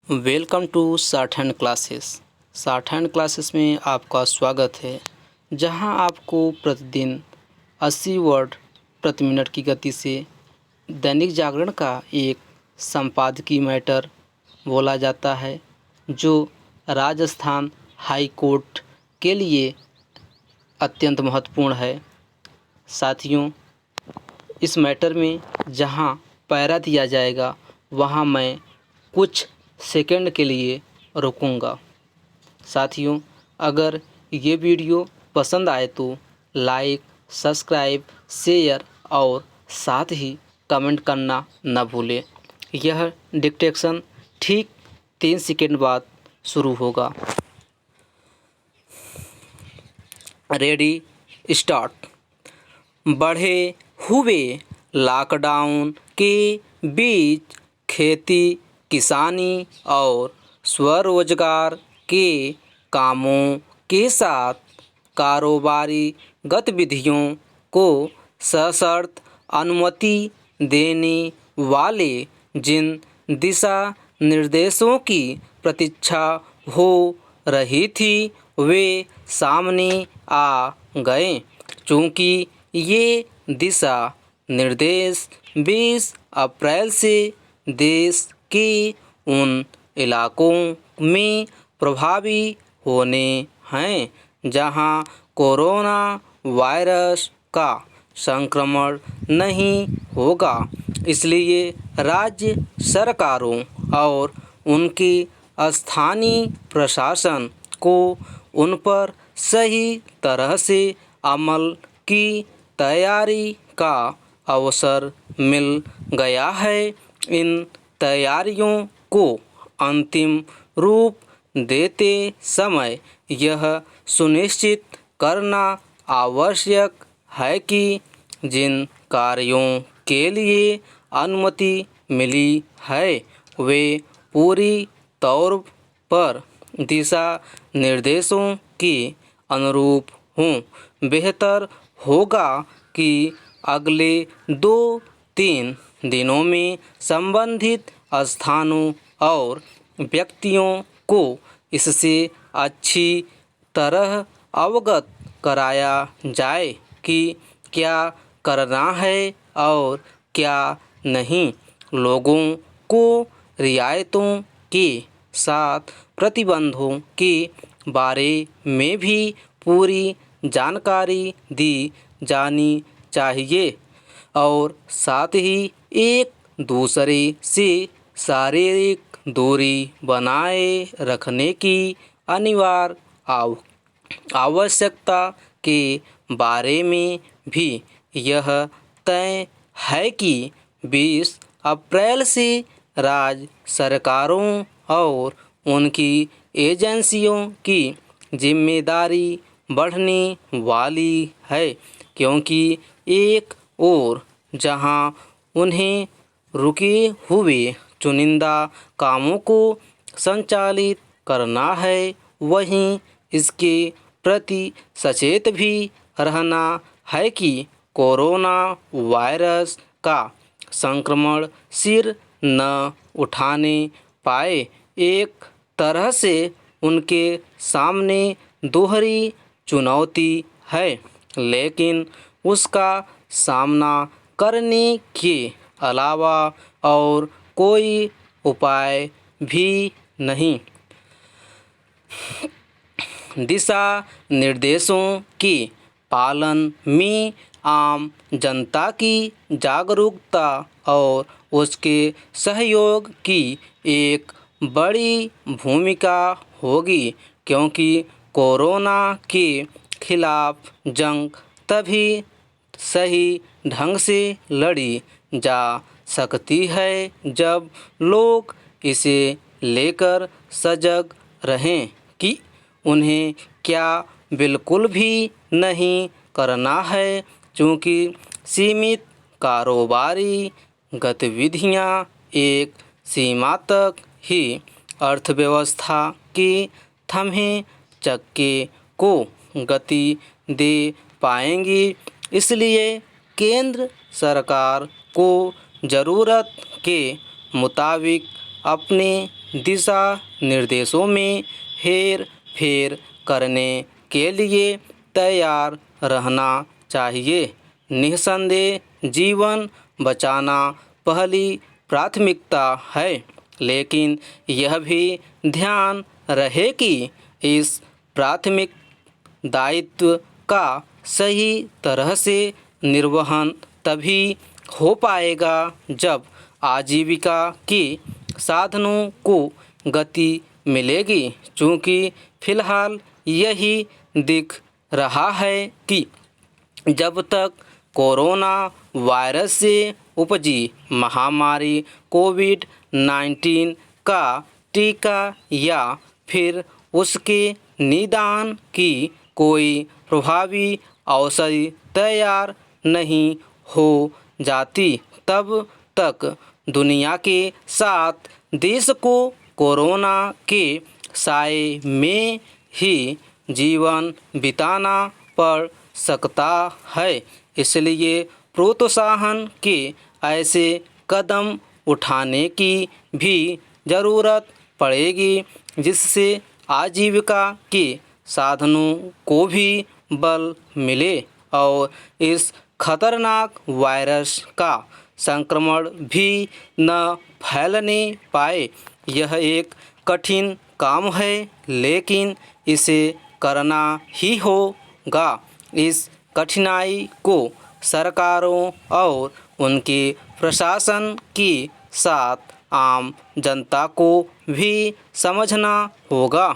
Welcome to shorthand classes. Shorthand classes में आपका स्वागत है, जहां आपको प्रतिदिन 80 वर्ड प्रति मिनट की गति से दैनिक जागरण का एक संपादकीय मैटर बोला जाता है, जो राजस्थान हाई कोर्ट के लिए अत्यंत महत्वपूर्ण है। साथियों, इस मैटर में जहां पैरा दिया जाएगा, वहां मैं कुछ सेकंड के लिए रुकूंगा। साथियों, अगर ये वीडियो पसंद आए तो लाइक, सब्सक्राइब, शेयर और साथ ही कमेंट करना न भूलें। यह डिक्टेशन ठीक 3 सेकंड बाद शुरू होगा। Ready, start. बढ़े हुए लॉकडाउन के बीच खेती, किसानी और स्वरोजगार के कामों के साथ कारोबारी गतिविधियों को सशर्त अनुमति देने वाले जिन दिशा निर्देशों की प्रतीक्षा हो रही थी, वे सामने आ गए। चूँकि ये दिशा निर्देश 20 अप्रैल से देश के उन इलाकों में प्रभावी होने हैं जहां कोरोना वायरस का संक्रमण नहीं होगा। इसलिए राज्य सरकारों और उनके स्थानीय प्रशासन को उन पर सही तरह से अमल की तैयारी का अवसर मिल गया है। इन तैयारियों को अंतिम रूप देते समय यह सुनिश्चित करना आवश्यक है कि जिन कार्यों के लिए अनुमति मिली है, वे पूरी तौर पर दिशा निर्देशों के अनुरूप हों। बेहतर होगा कि अगले 2-3 दिनों में संबंधित स्थानों और व्यक्तियों को इससे अच्छी तरह अवगत कराया जाए कि क्या करना है और क्या नहीं। लोगों को रियायतों के साथ प्रतिबंधों के बारे में भी पूरी जानकारी दी जानी चाहिए और साथ ही एक दूसरे से शारीरिक दूरी बनाए रखने की अनिवार्य आवश्यकता के बारे में भी यह तय है कि 20 अप्रैल से राज्य सरकारों और उनकी एजेंसियों की जिम्मेदारी बढ़ने वाली है, क्योंकि एक ओर जहां उन्हें रुके हुए चुनिंदा कामों को संचालित करना है, वहीं इसके प्रति सचेत भी रहना है कि कोरोना वायरस का संक्रमण सिर न उठाने पाए। एक तरह से उनके सामने दोहरी चुनौती है, लेकिन उसका सामना करने के अलावा और कोई उपाय भी नहीं। दिशा निर्देशों के पालन में आम जनता की जागरूकता और उसके सहयोग की एक बड़ी भूमिका होगी, क्योंकि कोरोना के खिलाफ जंग तभी सही ढंग से लड़ी जा सकती है जब लोग इसे लेकर सजग रहें कि उन्हें क्या बिल्कुल भी नहीं करना है। चूँकि सीमित कारोबारी गतिविधियां एक सीमा तक ही अर्थव्यवस्था के थमे चक्के को गति दे पाएंगी। इसलिए केंद्र सरकार को ज़रूरत के मुताबिक अपने दिशा निर्देशों में हेर फेर करने के लिए तैयार रहना चाहिए। निस्संदेह जीवन बचाना पहली प्राथमिकता है, लेकिन यह भी ध्यान रहे कि इस प्राथमिक दायित्व का सही तरह से निर्वहन तभी हो पाएगा जब आजीविका के साधनों को गति मिलेगी। चूँकि फिलहाल यही दिख रहा है कि जब तक कोरोना वायरस से उपजी महामारी कोविड-19 का टीका या फिर उसके निदान की कोई प्रभावी औषधि तैयार नहीं हो जाती, तब तक दुनिया के 7 देश को कोरोना के साए में ही जीवन बिताना पड़ सकता है। इसलिए प्रोत्साहन के ऐसे कदम उठाने की भी ज़रूरत पड़ेगी जिससे आजीविका के साधनों को भी बल मिले और इस खतरनाक वायरस का संक्रमण भी न फैलने पाए। यह एक कठिन काम है, लेकिन इसे करना ही होगा। इस कठिनाई को सरकारों और उनके प्रशासन के साथ आम जनता को भी समझना होगा।